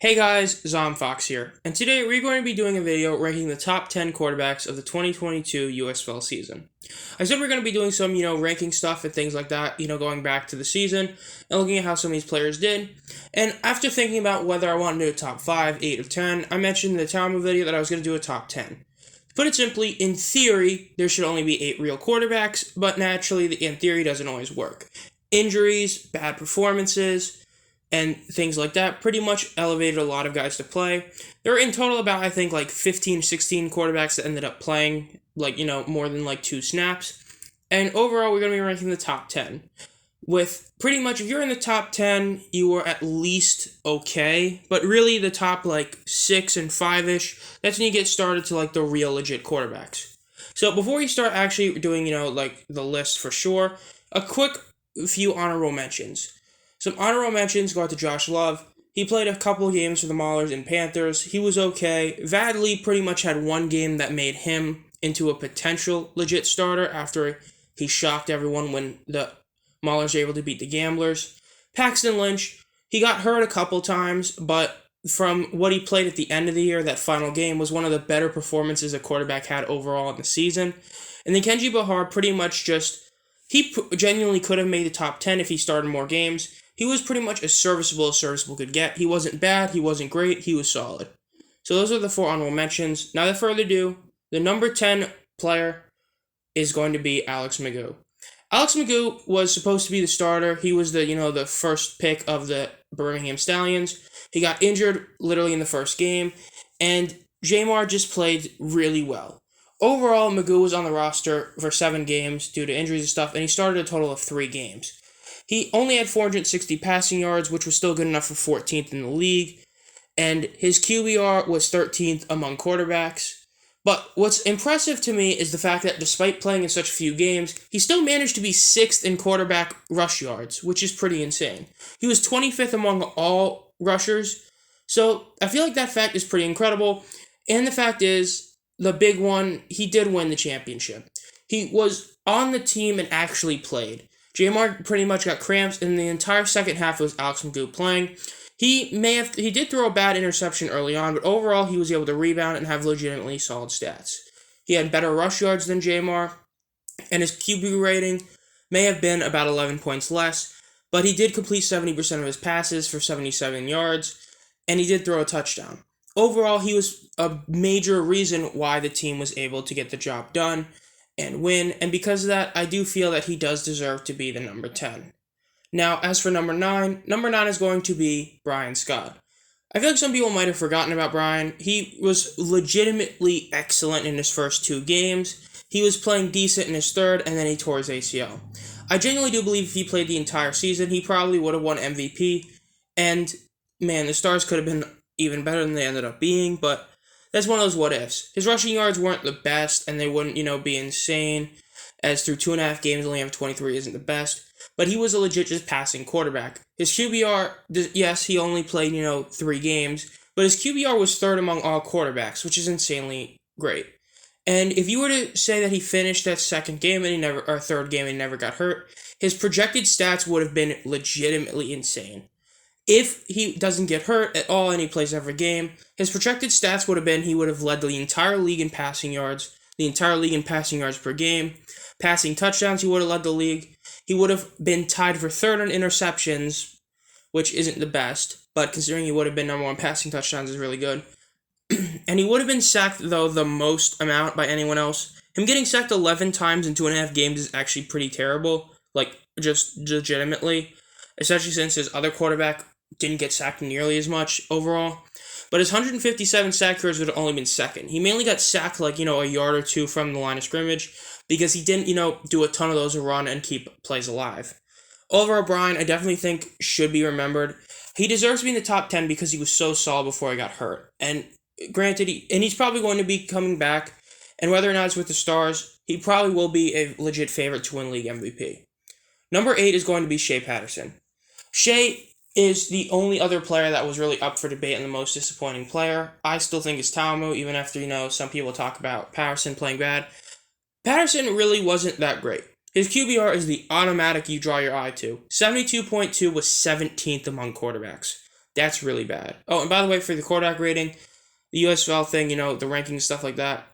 Hey guys, Fox here, and today we're going to be doing a video ranking the top 10 quarterbacks of the 2022 USFL season. I said we're going to be doing some, ranking stuff and things like that, going back to the season and looking at how some of these players did. And after thinking about whether I want to do a top 5, 8, or 10, I mentioned in the Talmud video that I was going to do a top 10. To put it simply, in theory, there should only be 8 real quarterbacks, but naturally, in theory, doesn't always work. Injuries, bad performances, and things like that pretty much elevated a lot of guys to play. There were in total about, I think, 15, 16 quarterbacks that ended up playing, more than 2 snaps. And overall, we're going to be ranking the top 10. With pretty much, if you're in the top 10, you were at least okay. But really, the top, 6 and 5-ish, that's when you get started to, the real legit quarterbacks. So before we start actually doing, the list for sure, a quick few honorable mentions. Some honorable mentions go out to Josh Love. He played a couple of games for the Maulers and Panthers. He was okay. Vadley pretty much had one game that made him into a potential legit starter after he shocked everyone when the Maulers were able to beat the Gamblers. Paxton Lynch, he got hurt a couple times, but from what he played at the end of the year, that final game was one of the better performances a quarterback had overall in the season. And then Kenji Bahar pretty much he genuinely could have made the top 10 if he started more games. He was pretty much as serviceable could get. He wasn't bad, he wasn't great, he was solid. So those are the 4 honorable mentions. Now, without further ado, the number 10 player is going to be Alex Mcgo. Alex Mcgo was supposed to be the starter. He was the first pick of the Birmingham Stallions. He got injured literally in the first game, and Jamar just played really well. Overall, Mcgo was on the roster for 7 games due to injuries and stuff, and he started a total of 3 games. He only had 460 passing yards, which was still good enough for 14th in the league, and his QBR was 13th among quarterbacks. But what's impressive to me is the fact that despite playing in such few games, he still managed to be 6th in quarterback rush yards, which is pretty insane. He was 25th among all rushers, so I feel like that fact is pretty incredible. And the fact is, the big one, he did win the championship. He was on the team and actually played. Jamar pretty much got cramps, and the entire second half was Alex Mcgo playing. He did throw a bad interception early on, but overall he was able to rebound and have legitimately solid stats. He had better rush yards than Jamar, and his QB rating may have been about 11 points less, but he did complete 70% of his passes for 77 yards, and he did throw a touchdown. Overall, he was a major reason why the team was able to get the job done and win, and because of that, I do feel that he does deserve to be the number 10. Now, as for number 9 is going to be Brian Scott. I feel like some people might have forgotten about Brian. He was legitimately excellent in his first 2 games. He was playing decent in his third, and then he tore his ACL. I genuinely do believe if he played the entire season, he probably would have won MVP, and man, the Stars could have been even better than they ended up being, but that's one of those what-ifs. His rushing yards weren't the best, and they wouldn't, be insane, as through 2.5 games only having 23 isn't the best, but he was a legit just passing quarterback. His QBR, yes, he only played, 3 games, but his QBR was 3rd among all quarterbacks, which is insanely great. And if you were to say that he finished that 2nd game and 3rd game and he never got hurt, his projected stats would have been legitimately insane. If he doesn't get hurt at all and he plays every game, his projected stats would have been he would have led the entire league in passing yards, the entire league in passing yards per game. Passing touchdowns, he would have led the league. He would have been tied for 3rd in interceptions, which isn't the best, but considering he would have been number 1 passing touchdowns is really good. And he would have been sacked, though, the most amount by anyone else. Him getting sacked 11 times in 2.5 games is actually pretty terrible, just legitimately, especially since his other quarterback didn't get sacked nearly as much overall. But his 157 sack yards would have only been 2nd. He mainly got sacked, a yard or 2 from the line of scrimmage because he didn't, do a ton of those to run and keep plays alive. Overall, Brian, I definitely think should be remembered. He deserves to be in the top 10 because he was so solid before he got hurt. And granted, he's probably going to be coming back, and whether or not it's with the Stars, he probably will be a legit favorite to win league MVP. Number 8 is going to be Shea Patterson. Shea is the only other player that was really up for debate and the most disappointing player. I still think it's Talmo, even after, some people talk about Patterson playing bad. Patterson really wasn't that great. His QBR is the automatic you draw your eye to. 72.2 was 17th among quarterbacks. That's really bad. Oh, and by the way, for the quarterback rating, the USFL thing, the rankings, stuff like that.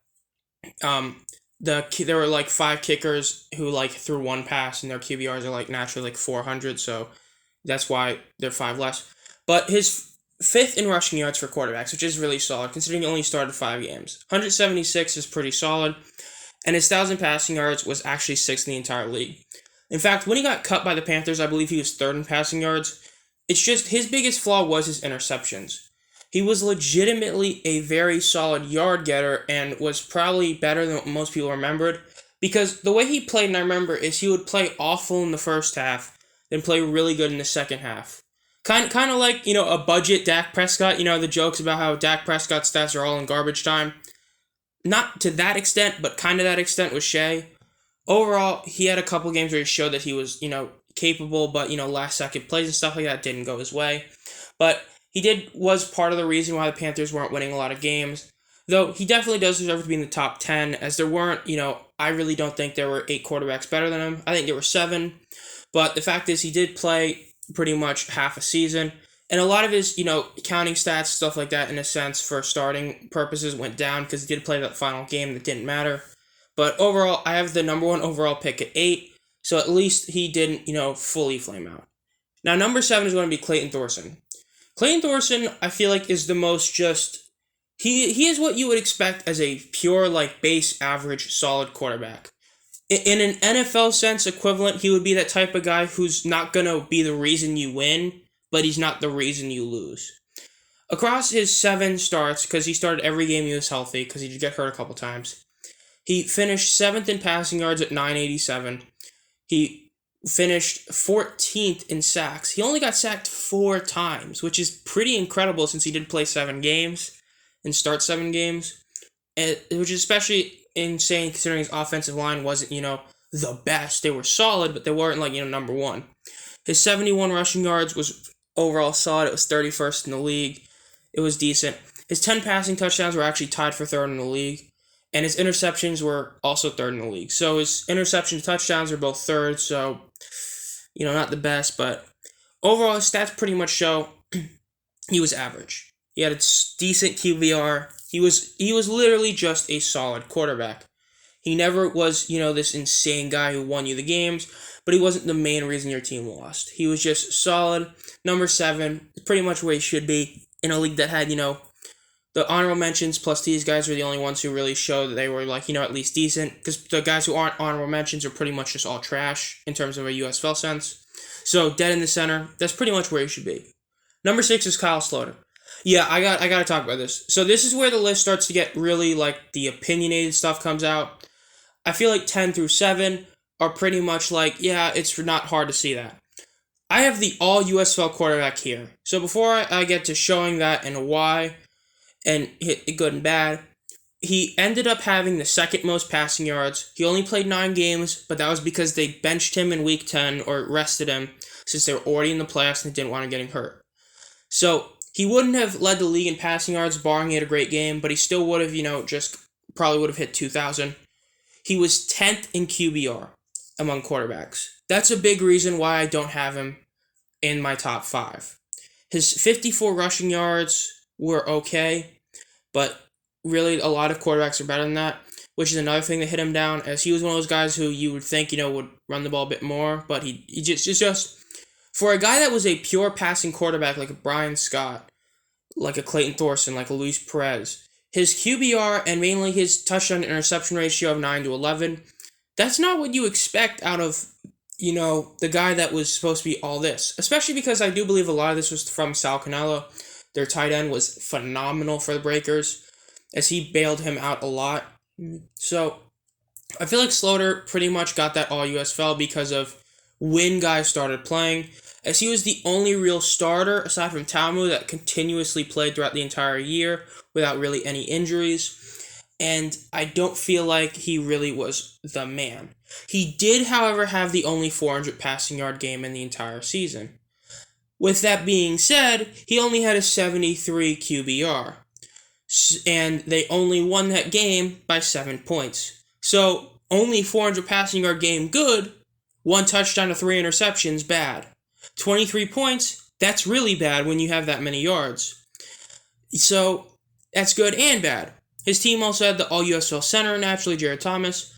There were like 5 kickers who like threw one pass, and their QBRs are like naturally like 400, so that's why they're 5 less. But his fifth in rushing yards for quarterbacks, which is really solid considering he only started 5 games. 176 is pretty solid, and his 1,000 passing yards was actually 6th in the entire league. In fact, when he got cut by the Panthers, I believe he was 3rd in passing yards. It's just his biggest flaw was his interceptions. He was legitimately a very solid yard getter and was probably better than what most people remembered, because the way he played, and I remember, is he would play awful in the first half, then play really good in the second half. Kind of like, a budget Dak Prescott, the jokes about how Dak Prescott's stats are all in garbage time. Not to that extent, but kind of that extent with Shea. Overall, he had a couple games where he showed that he was, capable, but, last second plays and stuff like that didn't go his way. But was part of the reason why the Panthers weren't winning a lot of games. Though he definitely does deserve to be in the top 10, as there weren't, I really don't think there were 8 quarterbacks better than him. I think there were 7. But the fact is, he did play pretty much half a season. And a lot of his, counting stats, stuff like that, in a sense, for starting purposes, went down because he did play that final game that didn't matter. But overall, I have the number 1 overall pick at 8. So at least he didn't, fully flame out. Now, number 7 is going to be Clayton Thorson. Clayton Thorson, I feel like, is the most just... He is what you would expect as a pure, base average, solid quarterback. In an NFL sense equivalent, he would be that type of guy who's not going to be the reason you win, but he's not the reason you lose. Across his 7 starts, because he started every game he was healthy, because he did get hurt a couple times, he finished 7th in passing yards at 987. He finished 14th in sacks. He only got sacked 4 times, which is pretty incredible since he did play 7 games and start 7 games, which is especially insane considering his offensive line wasn't, the best. They were solid, but they weren't, number 1. His 71 rushing yards was overall solid. It was 31st in the league. It was decent. His 10 passing touchdowns were actually tied for 3rd in the league, and his interceptions were also 3rd in the league. So his interception touchdowns are both 3rd, so, not the best, but overall his stats pretty much show he was average. He had a decent QBR. He was literally just a solid quarterback. He never was, this insane guy who won you the games, but he wasn't the main reason your team lost. He was just solid. Number 7, pretty much where he should be in a league that had, the honorable mentions, plus these guys were the only ones who really showed that they were, at least decent, because the guys who aren't honorable mentions are pretty much just all trash in terms of a USFL sense. So, dead in the center, that's pretty much where he should be. Number 6 is Kyle Sloter. Yeah, I got to talk about this. So this is where the list starts to get really, the opinionated stuff comes out. I feel like 10 through 7 are pretty much it's not hard to see that. I have the all-USFL quarterback here. So before I get to showing that and why, and hit good and bad, he ended up having the 2nd most passing yards. He only played 9 games, but that was because they benched him in week 10 or rested him since they were already in the playoffs and they didn't want him getting hurt. So he wouldn't have led the league in passing yards, barring he had a great game, but he still would have, probably would have hit 2,000. He was 10th in QBR among quarterbacks. That's a big reason why I don't have him in my top 5. His 54 rushing yards were okay, but really a lot of quarterbacks are better than that, which is another thing that hit him down, as he was one of those guys who you would think, would run the ball a bit more, but he just for a guy that was a pure passing quarterback like a Brian Scott, like a Clayton Thorson, like a Luis Perez, his QBR and mainly his touchdown to interception ratio of 9-11, that's not what you expect out of, the guy that was supposed to be all this. Especially because I do believe a lot of this was from Sal Cannello. Their tight end was phenomenal for the Breakers, as he bailed him out a lot. So, I feel like Sloter pretty much got that all USFL because of when guys started playing, as he was the only real starter, aside from Talmu, that continuously played throughout the entire year without really any injuries. And I don't feel like he really was the man. He did, however, have the only 400 passing yard game in the entire season. With that being said, he only had a 73 QBR. And they only won that game by 7 points. So, only 400 passing yard game, good. 1 touchdown to 3 interceptions, bad. 23 points, That's really bad when you have that many yards. So that's good and bad. His team also had the all USFL center, naturally, Jared Thomas.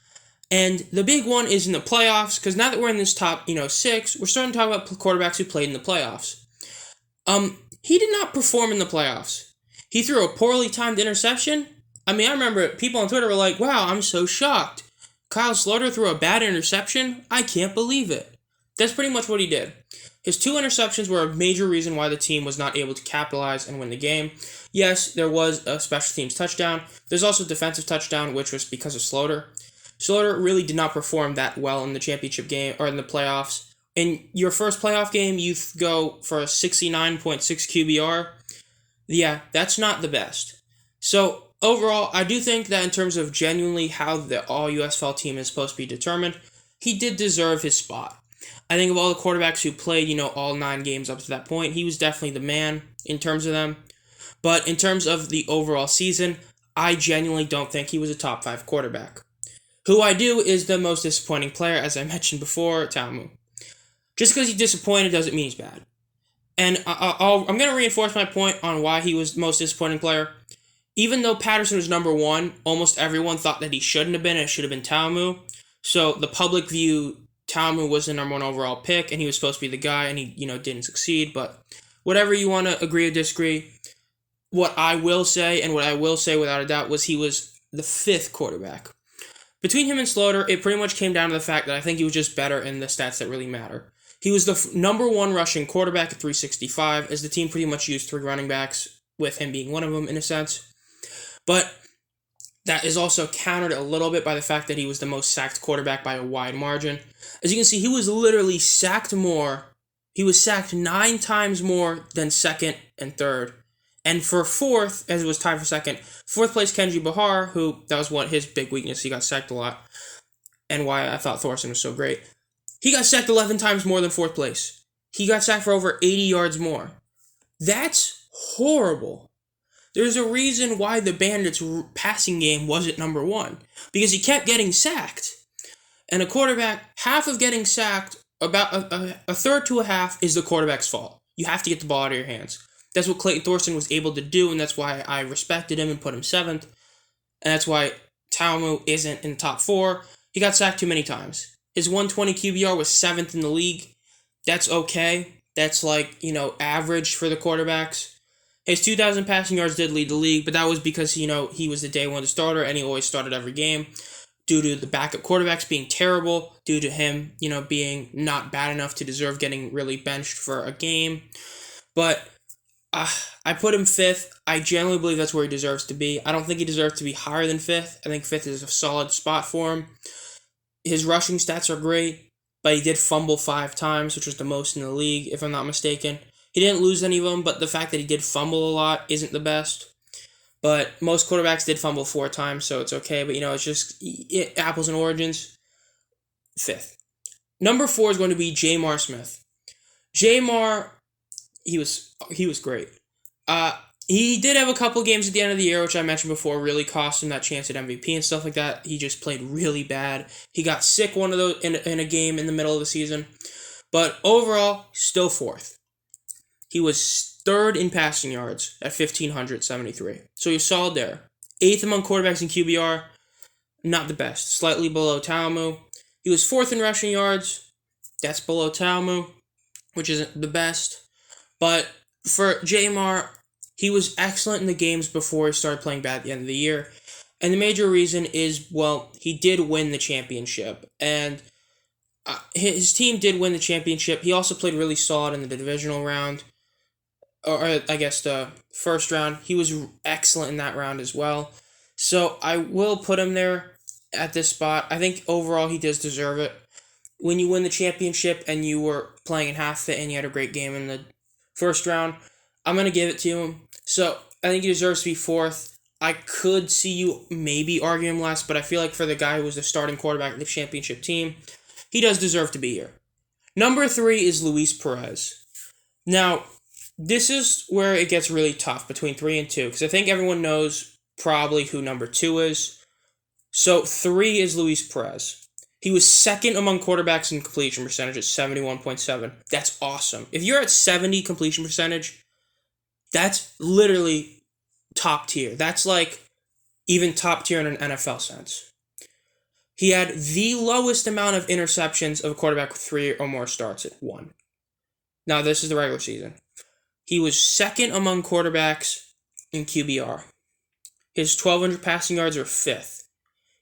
And the big one is in the playoffs, because now that we're in this top, 6, we're starting to talk about quarterbacks who played in the playoffs. He did not perform in the playoffs. He threw a poorly timed interception. I remember people on Twitter were like, wow, I'm so shocked. Kyle Sloter threw a bad interception? I can't believe it. That's pretty much what he did. His 2 interceptions were a major reason why the team was not able to capitalize and win the game. Yes, there was a special teams touchdown. There's also a defensive touchdown, which was because of Sloter. Sloter really did not perform that well in the championship game or in the playoffs. In your first playoff game, you go for a 69.6 QBR. Yeah, that's not the best. So, overall, I do think that in terms of genuinely how the all-USFL team is supposed to be determined, he did deserve his spot. I think of all the quarterbacks who played, all 9 games up to that point, he was definitely the man in terms of them. But in terms of the overall season, I genuinely don't think he was a top 5 quarterback. Who I do is the most disappointing player, as I mentioned before, Tamu. Just because he's disappointed doesn't mean he's bad. And I'm going to reinforce my point on why he was the most disappointing player. Even though Patterson was number 1, almost everyone thought that he shouldn't have been. It should have been Tamu. So the public view, Tamu was the number 1 overall pick, and he was supposed to be the guy, and he didn't succeed. But whatever you want to agree or disagree, what I will say, and what I will say without a doubt, was he was the 5th quarterback. Between him and Sloter, it pretty much came down to the fact that I think he was just better in the stats that really matter. He was the number 1 rushing quarterback at 365, as the team pretty much used 3 running backs, with him being one of them in a sense. But that is also countered a little bit by the fact that he was the most sacked quarterback by a wide margin. As you can see, he was literally sacked more. He was sacked 9 times more than 2nd and 3rd. And for 4th, as it was tied for 2nd, 4th place Kenji Bahar, who that was his big weakness. He got sacked a lot, and why I thought Thorson was so great. He got sacked 11 times more than 4th place. He got sacked for over 80 yards more. That's horrible. There's a reason why the Bandits' passing game wasn't number 1, because he kept getting sacked. And a quarterback, half of getting sacked, about a third to a half, is the quarterback's fault. You have to get the ball out of your hands. That's what Clayton Thorson was able to do, and that's why I respected him and put him 7th. And that's why Tamu isn't in the top 4. He got sacked too many times. His 120 QBR was 7th in the league. That's okay. That's average for the quarterbacks. His 2,000 passing yards did lead the league, but that was because, he was the day 1 starter, and he always started every game. Due to the backup quarterbacks being terrible, due to him, being not bad enough to deserve getting really benched for a game. But I put him 5th. I generally believe that's where he deserves to be. I don't think he deserves to be higher than 5th. I think 5th is a solid spot for him. His rushing stats are great, but he did fumble 5 times, which was the most in the league, if I'm not mistaken. He didn't lose any of them, but the fact that he did fumble a lot isn't the best. But most quarterbacks did fumble 4 times, so it's okay. But, it's just apples and oranges. 5th. Number 4 is going to be Jamar Smith. Jamar, he was great. He did have a couple games at the end of the year, which I mentioned before, really cost him that chance at MVP and stuff like that. He just played really bad. He got sick one of those in a game in the middle of the season. But overall, still 4th. He was 3rd in passing yards at 1,573. So he was solid there. 8th among quarterbacks in QBR, not the best. Slightly below Tamu. He was 4th in rushing yards. That's below Tamu, which isn't the best. But for Jamar, he was excellent in the games before he started playing bad at the end of the year. And the major reason is, he did win the championship. And his team did win the championship. He also played really solid in the divisional round. Or I guess the first round. He was excellent in that round as well. So I will put him there at this spot. I think overall he does deserve it. When you win the championship and you were playing in half fit and you had a great game in the first round, I'm going to give it to him. So I think he deserves to be 4th. I could see you maybe argue him last, but I feel like for the guy who was the starting quarterback of the championship team, he does deserve to be here. Number 3 is Luis Perez. Now, this is where it gets really tough between 3 and 2, because I think everyone knows probably who number 2 is. So 3 is Luis Perez. He was second among quarterbacks in completion percentage at 71.7. That's awesome. If you're at 70 completion percentage, that's literally top tier. That's like even top tier in an NFL sense. He had the lowest amount of interceptions of a quarterback with 3 or more starts at 1. Now, this is the regular season. He was second among quarterbacks in QBR. His 1,200 passing yards are 5th.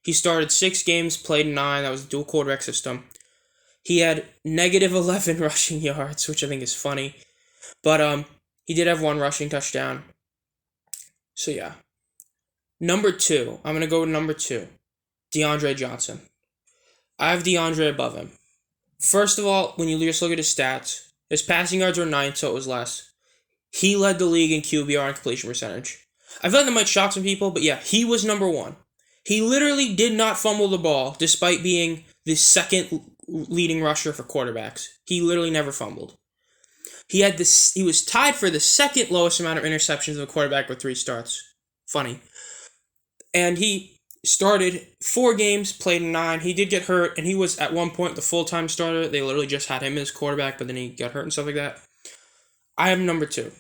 He started 6 games, played 9. That was a dual quarterback system. He had negative 11 rushing yards, which I think is funny. But he did have 1 rushing touchdown. So, yeah. Number 2. I'm going to go with number 2. Deandre Johnson. I have Deandre above him. First of all, when you just look at his stats, his passing yards were 9, so it was less. He led the league in QBR and completion percentage. I feel like that might shock some people, but yeah, he was number 1. He literally did not fumble the ball, despite being the second leading rusher for quarterbacks. He literally never fumbled. He was tied for the second lowest amount of interceptions of a quarterback with 3 starts. Funny. And he started 4 games, played 9. He did get hurt, and he was at one point the full-time starter. They literally just had him as quarterback, but then he got hurt and stuff like that. I have number 2.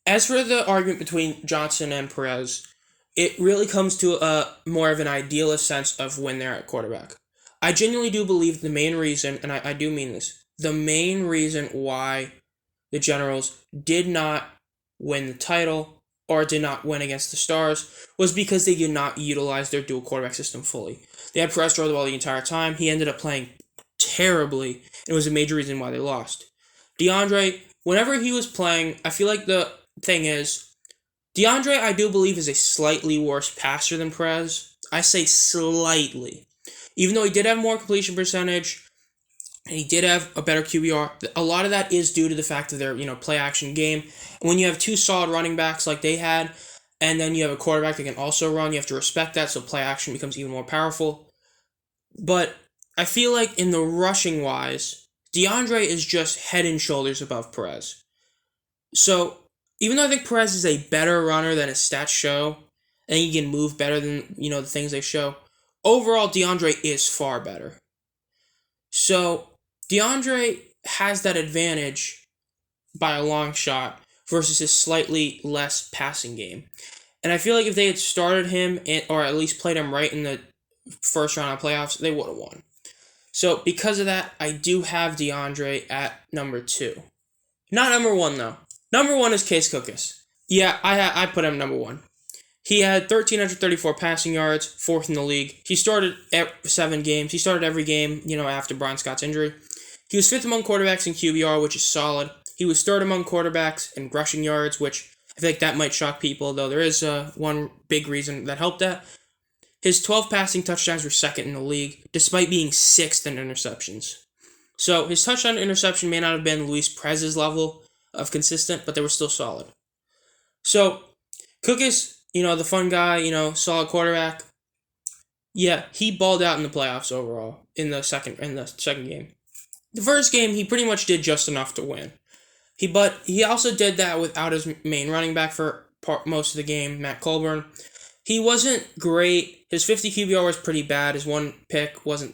As for the argument between Johnson and Perez, it really comes to a more of an idealist sense of when they're at quarterback. I genuinely do believe the main reason, and I do mean this, the main reason why the Generals did not win the title or did not win against the Stars was because they did not utilize their dual quarterback system fully. They had Perez throw the ball the entire time. He ended up playing terribly, and it was a major reason why they lost. Deandre, whenever he was playing, I feel like the thing is, Deandre, I do believe, is a slightly worse passer than Perez. I say slightly. Even though he did have more completion percentage, and he did have a better QBR, a lot of that is due to the fact of their, play-action game. And when you have 2 solid running backs like they had, and then you have a quarterback that can also run, you have to respect that, so play-action becomes even more powerful. But I feel like in the rushing-wise, Deandre is just head and shoulders above Perez. So, even though I think Perez is a better runner than his stats show, and he can move better than, the things they show, overall, Deandre is far better. So, Deandre has that advantage by a long shot versus his slightly less passing game. And I feel like if they had started him, or at least played him right in the first round of playoffs, they would have won. So, because of that, I do have Deandre at number 2. Not number 1, though. Number 1 is Case Cookus. Yeah, I put him number 1. He had 1,334 passing yards, 4th in the league. He started 7 games. He started every game, after Brian Scott's injury. He was 5th among quarterbacks in QBR, which is solid. He was 3rd among quarterbacks in rushing yards, which I feel like that might shock people, though there is one big reason that helped that. His 12 passing touchdowns were 2nd in the league, despite being 6th in interceptions. So his touchdown to interception may not have been Luis Perez's level of consistent, but they were still solid. So, Cookus, the fun guy, solid quarterback. Yeah, he balled out in the playoffs overall in the second game. The first game, he pretty much did just enough to win. But he also did that without his main running back for most of the game, Matt Colburn. He wasn't great. His 50 QBR was pretty bad. His 1 pick was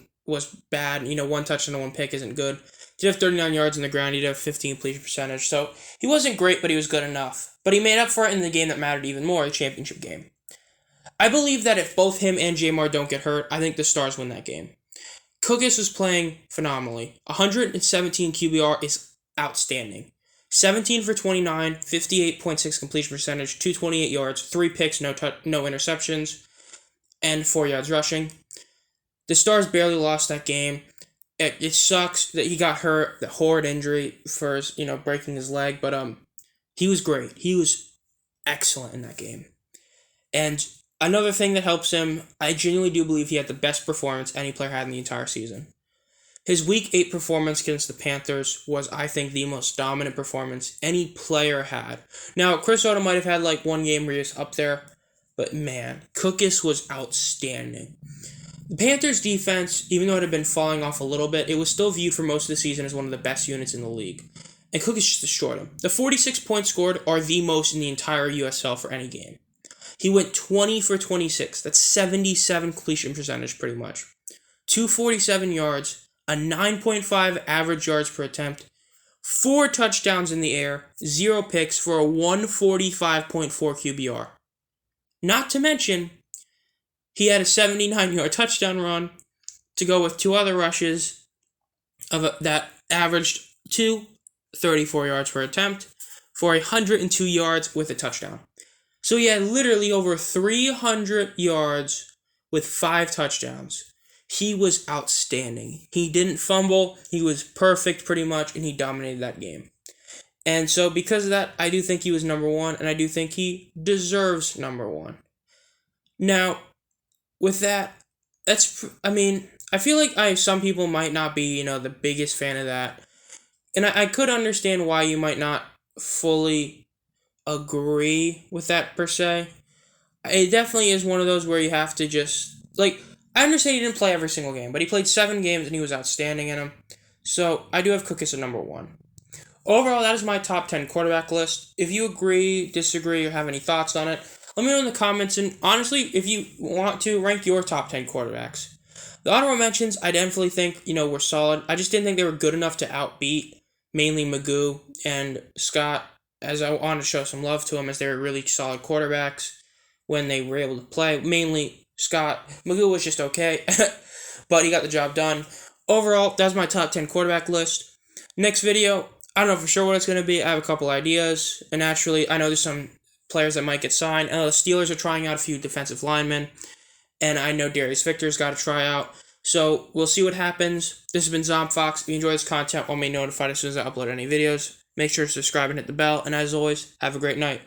bad. 1 touchdown and 1 pick isn't good. He did have 39 yards on the ground. He did have 15 completion percentage. So he wasn't great, but he was good enough. But he made up for it in the game that mattered even more, the championship game. I believe that if both him and Jamar don't get hurt, I think the Stars win that game. Cookus was playing phenomenally. 117 QBR is outstanding. 17 for 29, 58.6 completion percentage, 228 yards, 3 picks, no interceptions, and 4 yards rushing. The Stars barely lost that game. It sucks that he got hurt, the horrid injury for his, breaking his leg, but he was great. He was excellent in that game. And another thing that helps him, I genuinely do believe he had the best performance any player had in the entire season. His Week 8 performance against the Panthers was, I think, the most dominant performance any player had. Now, Chris Oda might have had, 1 game where he was up there, but man, Cookus was outstanding. The Panthers' defense, even though it had been falling off a little bit, it was still viewed for most of the season as one of the best units in the league. And Cookus just destroyed him. The 46 points scored are the most in the entire USFL for any game. He went 20 for 26. That's 77 completion percentage, pretty much. 247 yards, a 9.5 average yards per attempt, 4 touchdowns in the air, 0 picks for a 145.4 QBR. Not to mention, he had a 79-yard touchdown run to go with 2 other rushes that averaged 34 yards per attempt for 102 yards with a touchdown. So he had literally over 300 yards with 5 touchdowns. He was outstanding. He didn't fumble. He was perfect pretty much, and he dominated that game. And so because of that, I do think he was number 1, and I do think he deserves number 1. Now, with that, I feel like some people might not be, the biggest fan of that. And I could understand why you might not fully agree with that per se. It definitely is one of those where you have to just, I understand he didn't play every single game, but he played 7 games and he was outstanding in them. So I do have Cook as a number 1. Overall, that is my top 10 quarterback list. If you agree, disagree, or have any thoughts on it, let me know in the comments. And honestly, if you want to, rank your top 10 quarterbacks. The honorable mentions, I definitely think, were solid. I just didn't think they were good enough to outbeat mainly Mcgo and Scott, as I wanted to show some love to them as they were really solid quarterbacks when they were able to play. Mainly Scott. Mcgo was just okay, but he got the job done. Overall, that's my top 10 quarterback list. Next video, I don't know for sure what it's going to be. I have a couple ideas, and naturally, I know there's some players that might get signed. I know the Steelers are trying out a few defensive linemen, and I know Darius Victor's got to try out. So we'll see what happens. This has been ZombFox. If you enjoy this content, want me notified as soon as I upload any videos. Make sure to subscribe and hit the bell. And as always, have a great night.